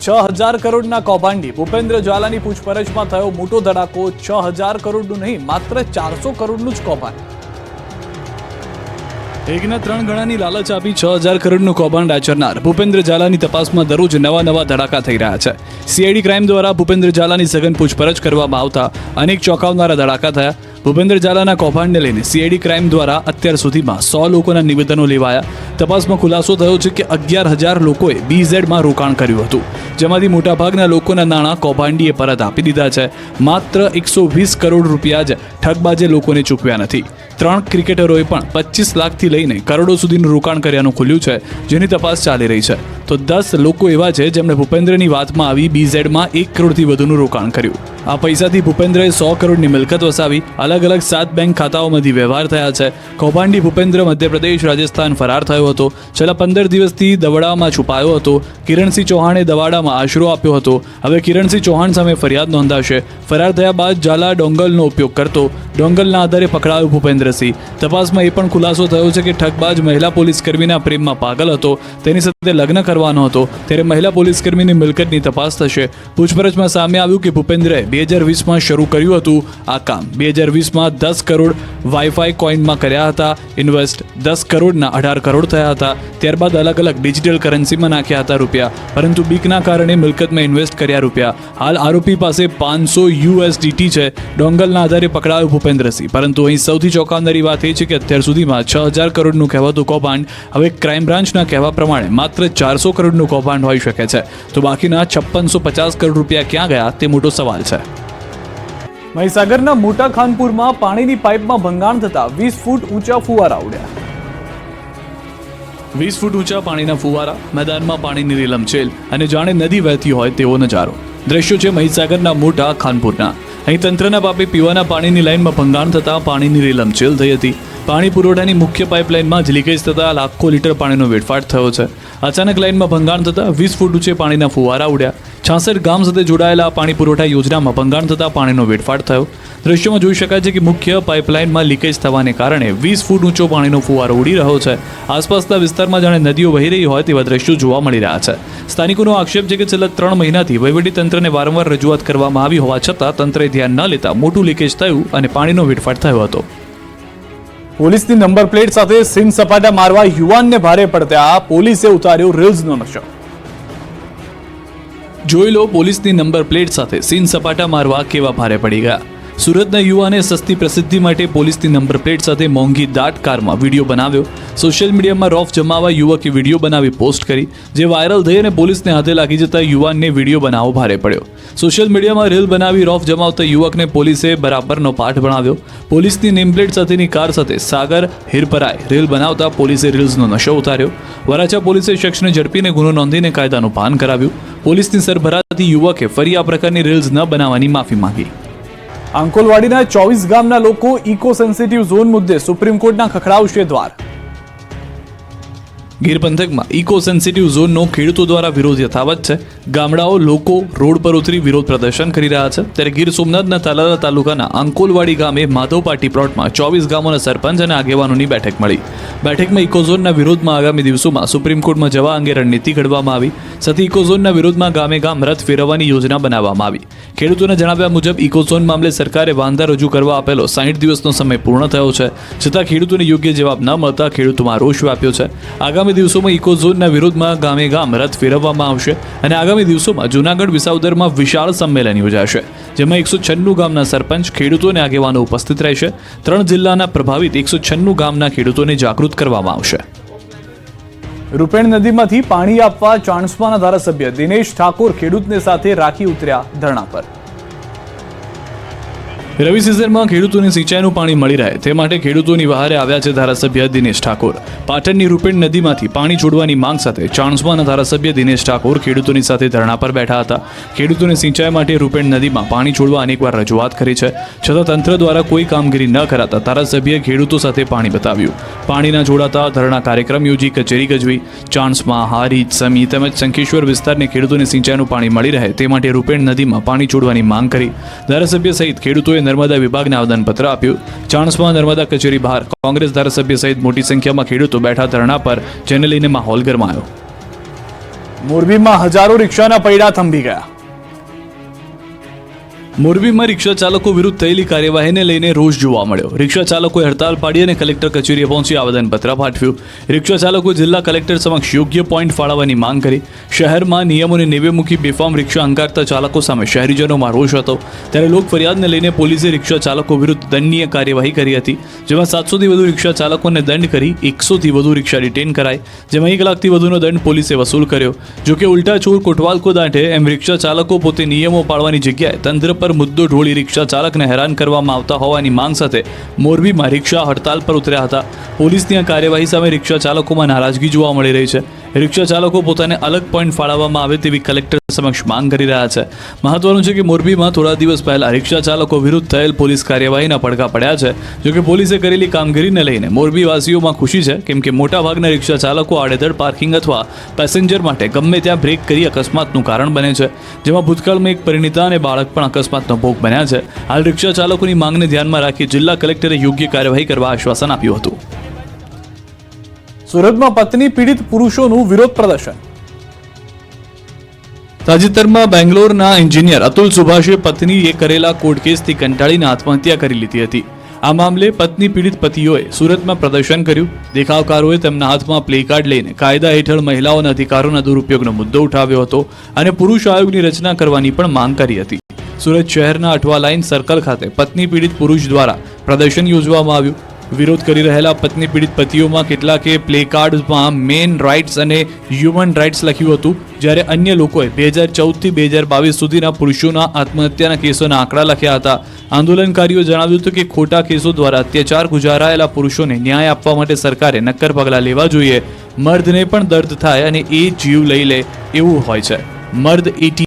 6,000 કરોડના કૌભાંડી ભૂપેન્દ્ર ઝાલાની પૂછપરછમાં થયો મોટો ધડાકો। 6,000 કરોડનું નહીં, માત્ર 400 કરોડનું જ કૌભાંડ। એકના 3 ગણાની લાલચ આપી 6,000 કરોડનું કૌભાંડ આચરનાર ભૂપેન્દ્ર ઝાલાની તપાસમાં દરરોજ નવા ધડાકા થઈ રહ્યા છે। સીઆઈડી ક્રાઇમ દ્વારા ભૂપેન્દ્ર ઝાલાની સઘન પૂછપરછ કરવામાં આવતા અનેક ચોંકાવનારા ધડાકા થયા। ભૂપેન્દ્ર ઝાલાના કૌભાંડને લઈને સીઆઈડી ક્રાઇમ દ્વારા અત્યાર સુધીમાં 100 લોકોના નિવેદનો લેવાયા। તપાસમાં ખુલાસો થયો છે કે 11,000 લોકોએ બીઝેડમાં રોકાણ કર્યું હતું, જેમાંથી મોટાભાગના લોકોના નાણાં કૌભાંડીએ પરત આપી દીધા છે। માત્ર 120 કરોડ રૂપિયા જ ઠગબાજે લોકોને ચૂકવ્યા નથી। 3 ક્રિકેટરોએ પણ 25 લાખથી લઈને કરોડો સુધીનું રોકાણ કર્યાનું ખુલ્યું છે, જેની તપાસ ચાલી રહી છે। તો 10 લોકો એવા છે જેમણે ભૂપેન્દ્રની વાતમાં આવી બીઝેડમાં 1 કરોડથી વધુનું રોકાણ કર્યું। આ પૈસાથી ભૂપેન્દ્રએ 100 કરોડની મિલકત વસાવી। અલગ અલગ 7 બેંક ખાતાઓમાંથી વ્યવહાર થયા છે। કૌભાંડી ભૂપેન્દ્ર મધ્યપ્રદેશ, રાજસ્થાન ફરાર થયો હતો। છેલ્લા 15 દિવસથી દવાડામાં છુપાયો હતો। કિરણસિંહ ચૌહાણે દવાડામાં આશરો આપ્યો હતો। હવે કિરણસિંહ ચૌહાણ સામે ફરિયાદ નોંધાશે। ફરાર થયા બાદ ઝાલા ડોંગલનો ઉપયોગ કરતો। ડોંગલના આધારે પકડાયો ભૂપેન્દ્રસિંહ। તપાસમાં એ પણ ખુલાસો થયો છે કે ઠગબાજ મહિલા પોલીસકર્મીના પ્રેમમાં પાગલ હતો, તેની સાથે લગ્ન કરવાનો હતો। ત્યારે મહિલા પોલીસકર્મીની મિલકતની તપાસ થશે। પૂછપરછમાં સામે આવ્યું કે ભૂપેન્દ્રએ 2020માં શરૂ કર્યું હતું આ કામ। 2020માં 10 કરોડ વાઈફાઈ કોઈનમાં કર્યા હતા ઇન્વેસ્ટ। 10 કરોડના 18 કરોડ થયા હતા। ત્યારબાદ અલગ અલગ ડિજિટલ કરન્સીમાં નાખ્યા હતા રૂપિયા, પરંતુ બીકના કારણે મિલકતમાં ઇન્વેસ્ટ કર્યા રૂપિયા। હાલ આરોપી પાસે 500 USDT છે। ડોંગલના આધારે પકડાયો ભૂપેન્દ્રસિંહ। પરંતુ અહીં સૌથી ચોંકાવનારી વાત એ છે કે અત્યાર સુધીમાં 6,000 કરોડનું કહેવાતું કૌભાંડ હવે ક્રાઇમ બ્રાન્ચના કહેવા પ્રમાણે માત્ર 400 કરોડનું કૌભાંડ હોઈ શકે છે। તો બાકીના 5650 કરોડ રૂપિયા ક્યાં ગયા તે મોટો સવાલ છે। મહીસાગરના મોટા ખાનપુરમાં પાણીની પાઇપમાં ભંગાણ થતા 20 ફૂટ ઊંચા ફુવારા ઉડ્યા। 20 ફૂટ ઊંચા પાણીના ફુવારા, મેદાનમાં પાણીની રેલમછેલ અને જાણે નદી વહેતી હોય તેવો નજારો। દ્રશ્યો છે મહીસાગરના મોટા ખાનપુરના। અહીં તંત્રના પાપે પીવાના પાણીની લાઇનમાં ભંગાણ થતાં પાણીની રેલમછેલ થઈ હતી। પાણી પુરવઠાની મુખ્ય પાઇપલાઇનમાં જ લીકેજ થતાં લાખો લીટર પાણીનો વેડફાટ થયો છે। અચાનક લાઇનમાં ભંગાણ થતાં 20 ફૂટ ઊંચે પાણીના ફુવારા ઉડ્યા। 66 ગામ સાથે જોડાયેલા પાણી પુરવઠા યોજનામાં ભંગાણ થતાં પાણીનો વેડફાટ થયો। દ્રશ્યોમાં જોઈ શકાય છે કે મુખ્ય પાઇપલાઇનમાં લીકેજ થવાને કારણે 20 ફૂટ ઊંચો પાણીનો ફુવારો ઉડી રહ્યો છે। આસપાસના વિસ્તારમાં જાણે નદીઓ વહી રહી હોય તેવા દ્રશ્યો જોવા મળી રહ્યા છે। સ્થાનિકોનો આક્ષેપ છે કે છેલ્લા 3 મહિનાથી વહીવટીતંત્રને વારંવાર રજૂઆત કરવામાં આવી હોવા છતાં તંત્રએ ધ્યાન ન લેતા મોટું લીકેજ થયું અને પાણીનો વેડફાટ થયો હતો। પોલીસની નંબર પ્લેટ સાથે સીન સપાટા મારવા યુવાનને ભારે પડતા પોલીસે ઉતાર્યો રીલ્સનો નશો। જોઈ લો પોલીસની નંબર પ્લેટ સાથે સીન સપાટા મારવા કેવા ભારે પડી ગયા। સુરતના યુવાને સસ્તી પ્રસિદ્ધિ માટે પોલીસની નંબર પ્લેટ સાથે મોંઘી દાટ કારમાં વિડીયો બનાવ્યો। સોશિયલ મીડિયામાં રોફ જમાવવા યુવકે વિડીયો બનાવી પોસ્ટ કરી, જે વાયરલ થઈ અને પોલીસને હાથે લાગી જતા યુવાનને વિડીયો બનાવવો ભારે પડ્યો। સોશિયલ મીડિયામાં રીલ બનાવી રોફ જમાવતા યુવકને પોલીસે બરાબરનો પાઠ ભણાવ્યો। પોલીસની નેમપ્લેટ સાથેની કાર સાથે સાગર હિરપરાએ રીલ બનાવતા પોલીસે રીલ્સનો નશો ઉતાર્યો। વરાછા પોલીસે શખ્સને ઝડપીને ગુનો નોંધીને કાયદાનું ભાન કરાવ્યું। પોલીસની સરભરાથી યુવકે ફરી આ પ્રકારની રીલ્સ ન બનાવવાની માફી માંગી। આંકોલવાડીના 24 ગામના લોકો ઇકો સેન્સિટિવ ઝોન મુદ્દે સુપ્રીમ કોર્ટના ખખડાવશે દ્વાર। ગીર પંથકમાં ઇકો સેન્સિટિવ ઝોનનો ખેડૂતો દ્વારા વિરોધ યથાવત છે। ગામડાઓ લોકો રોડ પર ઉતરી વિરોધ પ્રદર્શન કરી રહ્યા છે। ત્યારે ગીર સોમનાથના તાલાલા તાલુકાના આંકોલવાડી ગામે માધવ પાર્ટી પ્લોટમાં 24 ગામોના સરપંચ અને આગેવાનોની બેઠક મળી। બેઠકમાં ઇકો ઝોનના વિરોધમાં આગામી દિવસોમાં સુપ્રીમ કોર્ટમાં જવા અંગે રણનીતિ ઘડવામાં આવી। સાથે ઇકો ઝોનના વિરોધમાં ગામે ગામ રથ ફેરવવાની યોજના બનાવવામાં આવી। ખેડૂતોના જણાવ્યા મુજબ ઇકો ઝોન મામલે સરકારે વાંધા રજૂ કરવા આપેલો 60 દિવસનો સમય પૂર્ણ થયો છે, છતાં ખેડૂતોને યોગ્ય જવાબ ન મળતા ખેડૂતોમાં રોષ વ્યાપ્યો છે। આગામી દિવસોમાં ઇકો ઝોનના વિરોધમાં ગામે ગામ રથ ફેરવવામાં આવશે અને આગામી દિવસોમાં જૂનાગઢ વિસાવદરમાં વિશાળ સંમેલન યોજાશે, જેમાં 196 ગામના સરપંચ, ખેડૂતો અને આગેવાનો ઉપસ્થિત રહેશે। 3 જિલ્લાના પ્રભાવિત 196 ગામના ખેડૂતોને જાગૃત કરવામાં આવશે। રૂપેણ નદીમાંથી પાણી આપવા ચાણસ્માના ધારાસભ્ય દિનેશ ઠાકોર ખેડૂતને સાથે રાખી ઉતર્યા ધરણા પર। રવિ સિઝનમાં ખેડૂતોને સિંચાઈનું પાણી મળી રહે તે માટે ખેડૂતોની વહારે આવ્યા છે ધારાસભ્ય દિનેશ ઠાકોર। પાટણની રૂપેણ નદીમાંથી પાણી છોડવાની માંગ સાથે ચાણસ્માના ધારાસભ્ય દિનેશ ઠાકોર ખેડૂતોની સાથે ધરણા પર બેઠા હતા। ખેડૂતોને સિંચાઈ માટે રૂપેણ નદીમાં પાણી છોડવા અનેકવાર રજૂઆત કરી છે, છતાં તંત્ર દ્વારા કોઈ કામગીરી ન કરાતા ધારાસભ્યએ ખેડૂતો સાથે પાણી બતાવ્યું। પાણીના જોડાતા ધરણા કાર્યક્રમ યોજી કચેરી ગજવી। ચાણસ્મા, હારીજ, સમી તેમજ શંખેશ્વર વિસ્તારને ખેડૂતોને સિંચાઈનું પાણી મળી રહે તે માટે રૂપેણ નદીમાં પાણી છોડવાની માંગ કરી। ધારાસભ્ય સહિત ખેડૂતોએ નર્મદા વિભાગને આવેદનપત્ર આપ્યું। ચાણસ્મા નર્મદા કચેરી બહાર કોંગ્રેસ ધારાસભ્ય સહિત મોટી સંખ્યામાં ખેડૂતો બેઠા ધરણા પર, જેને લઈને માહોલ ગરમાયો। મોરબીમાં હજારો રિક્ષાના પૈડા થંભી ગયા. મોરબીમાં રિક્ષા ચાલકો વિરુદ્ધ થયેલી કાર્યવાહીને લઈને રોષ જોવા મળ્યો. રિક્ષા ચાલકોએ હડતાલ પાડી અને કલેક્ટર કચેરીએ પહોંચી આવેદનપત્ર પાઠવ્યું. રિક્ષા ચાલકો જિલ્લા કલેક્ટર સમક્ષ યોગ્ય પોઈન્ટ ફાળવવાની માંગ કરી. શહેરમાં નિયમોને નેવે મૂકી બેફામ રિક્ષા હંકારતા ચાલકો સામે શહેરીજનોમાં રોષ હતો. ત્યારે લોક ફરિયાદને લઈને પોલીસે રિક્ષા ચાલકો વિરુદ્ધ દંડનીય કાર્યવાહી કરી હતી, જેમાં 700થી વધુ રિક્ષા ચાલકોને દંડ કરી 100થી વધુ રિક્ષા ડિટેન કરાઈ, જેમાં 1 લાખથી વધુનો દંડ પોલીસે વસૂલ કર્યો. જોકે ઉલટા ચોર કોટવાલ કો દાંઠે એમ રિક્ષા ચાલકો પોતે નિયમો પાળવાની જગ્યાએ તંત્ર પર મુદ્દો ઢોળી રિક્ષા ચાલકને હેરાન કરવામાં આવતા હોવાની માંગ સાથે મોરબીમાં રિક્ષા હડતાલ પર ઉતર્યા હતા. પોલીસની આ કાર્યવાહી સામે રિક્ષા ચાલકોમાં નારાજગી જોવા મળી રહી છે. રિક્ષા ચાલકો પોતાને અલગ પોઈન્ટ ફાળવવામાં આવે તેવી કલેક્ટર સમક્ષ માંગ કરી રહ્યા છે. મહત્વનું છે કે મોરબીમાં થોડા દિવસ પહેલા રિક્ષા ચાલકો વિરુદ્ધ થયેલ પોલીસ કાર્યવાહીના પડઘા પડ્યા છે. જોકે પોલીસે કરેલી કામગીરીને લઈને મોરબીવાસીઓમાં ખુશી છે, કેમ કે મોટાભાગના રિક્ષા ચાલકો આડેધડ પાર્કિંગ અથવા પેસેન્જર માટે ગમે ત્યાં બ્રેક કરી અકસ્માતનું કારણ બને છે, જેમાં ભૂતકાળમાં એક પરિણીતા અને બાળક પણ અકસ્માતનો ભોગ બન્યા છે. હાલ રિક્ષા ચાલકોની માંગને ધ્યાનમાં રાખી જિલ્લા કલેક્ટરે યોગ્ય કાર્યવાહી કરવા આશ્વાસન આપ્યું હતું. સુરતમાં પત્ની પીડિત પુરુષોનું વિરોધ પ્રદર્શન. તાજેતરમાં બેંગ્લોરના એન્જિનિયર અતુલ સુભાષે પત્નીએ કરેલા કોર્ટ કેસથી કંટાળીને આત્મહત્યા કરી લીધી હતી. આ મામલે પત્ની પીડિત પતિઓએ સુરતમાં પ્રદર્શન કર્યું. દેખાવકારોએ તેમના હાથમાં પ્લે કાર્ડ લઈને કાયદા હેઠળ મહિલાઓના અધિકારોના દુરુપયોગનો મુદ્દો ઉઠાવ્યો હતો અને પુરુષ આયોગની રચના કરવાની પણ માંગ કરી હતી. સુરત શહેરના અઠવા લાઇન સર્કલ ખાતે પત્ની પીડિત પુરુષ દ્વારા પ્રદર્શન યોજવામાં આવ્યું. વિરોધ કરી રહેલા પત્ની પીડિત પતિઓમાં કેટલાકે પ્લે કાર્ડમાં મેન રાઇટ્સ અને હ્યુમન રાઇટ્સ લખ્યું હતું, જ્યારે અન્ય લોકોએ 2014થી 2022 સુધીના પુરુષોના આત્મહત્યાના કેસોના આંકડા લખ્યા હતા. આંદોલનકારીઓ જણાવ્યું હતું કે ખોટા કેસો દ્વારા અત્યાચાર ગુજારાયેલા પુરુષોને ન્યાય આપવા માટે સરકારે નક્કર પગલાં લેવા જોઈએ. મર્દને પણ દર્દ થાય અને એ જીવ લઈ લે એવું હોય છે. મર્દ 18